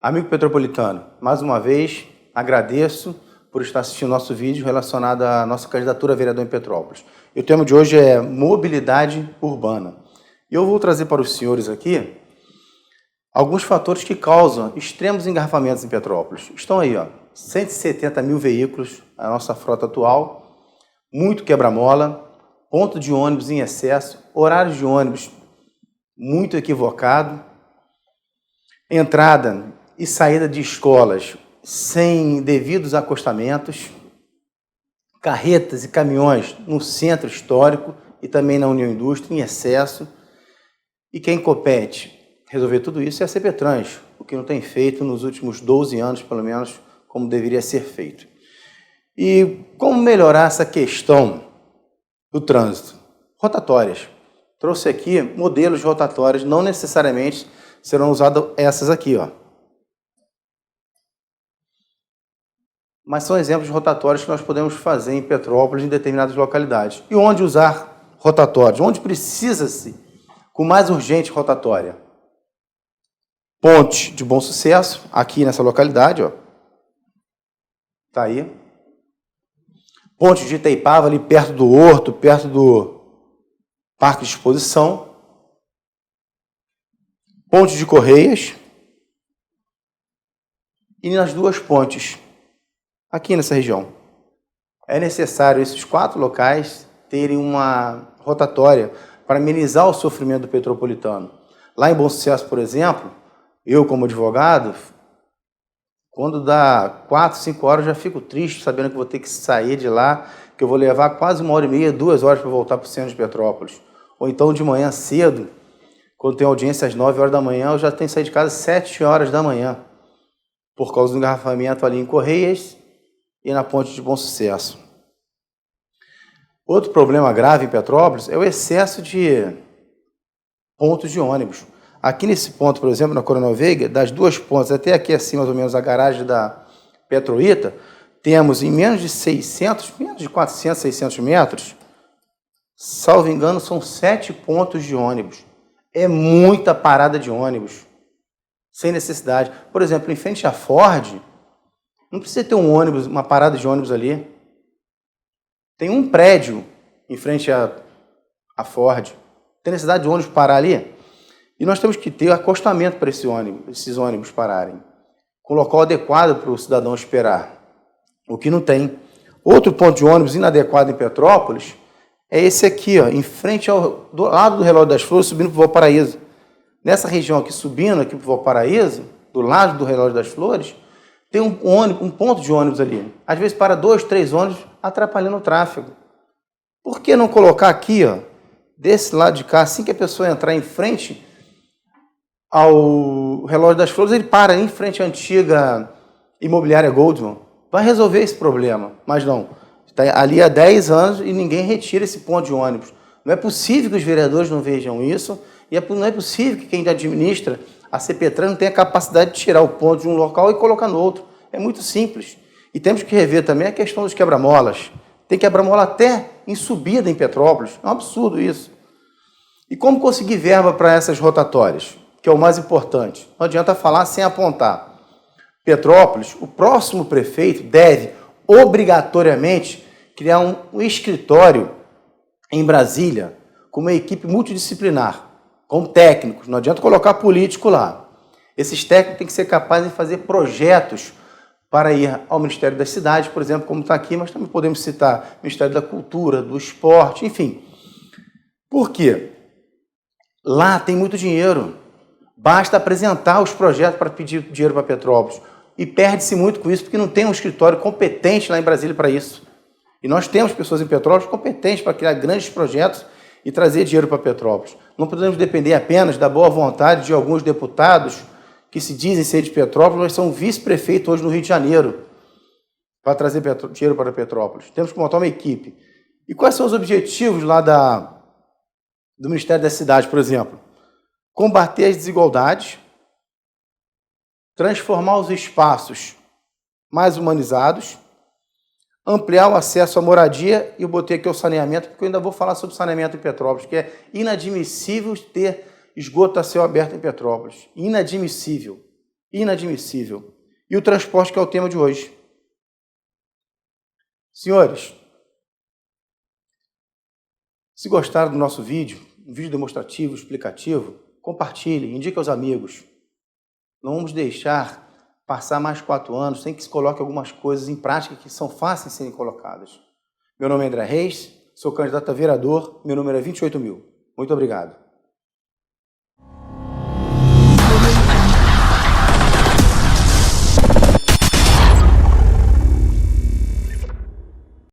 Amigo petropolitano, mais uma vez agradeço por estar assistindo nosso vídeo relacionado à nossa candidatura a vereador em Petrópolis. E o tema de hoje é mobilidade urbana. E eu vou trazer para os senhores aqui alguns fatores que causam extremos engarrafamentos em Petrópolis. Estão aí, 170 mil veículos, a nossa frota atual, muito quebra-mola, ponto de ônibus em excesso, horários de ônibus muito equivocado, entrada e saída de escolas sem devidos acostamentos, carretas e caminhões no centro histórico e também na União Indústria em excesso. E quem compete resolver tudo isso é a CPTrans, o que não tem feito nos últimos 12 anos, pelo menos, como deveria ser feito. E como melhorar essa questão do trânsito? Rotatórias. Trouxe aqui modelos de rotatórias, não necessariamente serão usadas essas aqui, Mas são exemplos de rotatórios que nós podemos fazer em Petrópolis, em determinadas localidades. E onde usar rotatórios? Onde precisa-se, com mais urgente, rotatória? Ponte de Bom Sucesso, aqui nessa localidade, Tá aí. Ponte de Itaipava, ali perto do Horto, perto do Parque de Exposição. Ponte de Correias. E nas duas pontes, aqui nessa região. É necessário esses 4 locais terem uma rotatória para amenizar o sofrimento do petropolitano. Lá em Bom Sucesso, por exemplo, eu como advogado, quando dá 4, 5 horas, eu já fico triste sabendo que vou ter que sair de lá, que eu vou levar quase 1h30, 2 horas para voltar para o centro de Petrópolis. Ou então de manhã cedo, quando tem audiência às 9 horas da manhã, eu já tenho que sair de casa às 7 horas da manhã, por causa do engarrafamento ali em Correias e na ponte de Bom Sucesso. Outro problema grave em Petrópolis é o excesso de pontos de ônibus. Aqui nesse ponto, por exemplo, na Coronel Veiga, das duas pontes até aqui assim, mais ou menos, a garagem da Petroita, temos em menos de 400, 600 metros, salvo engano, são 7 pontos de ônibus. É muita parada de ônibus, sem necessidade. Por exemplo, em frente à Ford, não precisa ter um ônibus, uma parada de ônibus ali. Tem um prédio em frente à Ford. Tem necessidade de ônibus parar ali? E nós temos que ter acostamento para esses ônibus pararem, com local adequado para o cidadão esperar, o que não tem. Outro ponto de ônibus inadequado em Petrópolis é esse aqui, em frente do lado do Relógio das Flores, subindo para o Valparaíso. Nessa região aqui, subindo aqui para o Valparaíso, do lado do Relógio das Flores, tem um ponto de ônibus ali. Às vezes para 2, 3 ônibus, atrapalhando o tráfego. Por que não colocar aqui, desse lado de cá, assim que a pessoa entrar em frente ao Relógio das Flores, ele para em frente à antiga imobiliária Goldman. Vai resolver esse problema, mas não. Está ali há 10 anos e ninguém retira esse ponto de ônibus. Não é possível que os vereadores não vejam isso e não é possível que quem administra a CPTrans não tenha capacidade de tirar o ponto de um local e colocar no outro. É muito simples. E temos que rever também a questão dos quebra-molas. Tem quebra-mola até em subida em Petrópolis. É um absurdo isso. E como conseguir verba para essas rotatórias? Que é o mais importante. Não adianta falar sem apontar. Petrópolis, o próximo prefeito deve, obrigatoriamente, criar um escritório em Brasília com uma equipe multidisciplinar, com técnicos. Não adianta colocar político lá. Esses técnicos têm que ser capazes de fazer projetos para ir ao Ministério das Cidades, por exemplo, como está aqui, mas também podemos citar o Ministério da Cultura, do Esporte, enfim. Por quê? Lá tem muito dinheiro. Basta apresentar os projetos para pedir dinheiro para Petrópolis. E perde-se muito com isso, porque não tem um escritório competente lá em Brasília para isso. E nós temos pessoas em Petrópolis competentes para criar grandes projetos e trazer dinheiro para Petrópolis. Não podemos depender apenas da boa vontade de alguns deputados que se dizem ser de Petrópolis, mas são vice-prefeitos hoje no Rio de Janeiro para trazer dinheiro para Petrópolis. Temos que montar uma equipe. E quais são os objetivos lá do Ministério da Cidade, por exemplo? Combater as desigualdades, transformar os espaços mais humanizados, ampliar o acesso à moradia, e eu botei aqui o saneamento, porque eu ainda vou falar sobre saneamento em Petrópolis, que é inadmissível ter esgoto a céu aberto em Petrópolis. Inadmissível. Inadmissível. E o transporte, que é o tema de hoje. Senhores, se gostaram do nosso vídeo, um vídeo demonstrativo, explicativo, compartilhe, indique aos amigos. Não vamos deixar passar mais 4 anos sem que se coloque algumas coisas em prática que são fáceis de serem colocadas. Meu nome é André Reis, sou candidato a vereador, meu número é 28.000. Muito obrigado.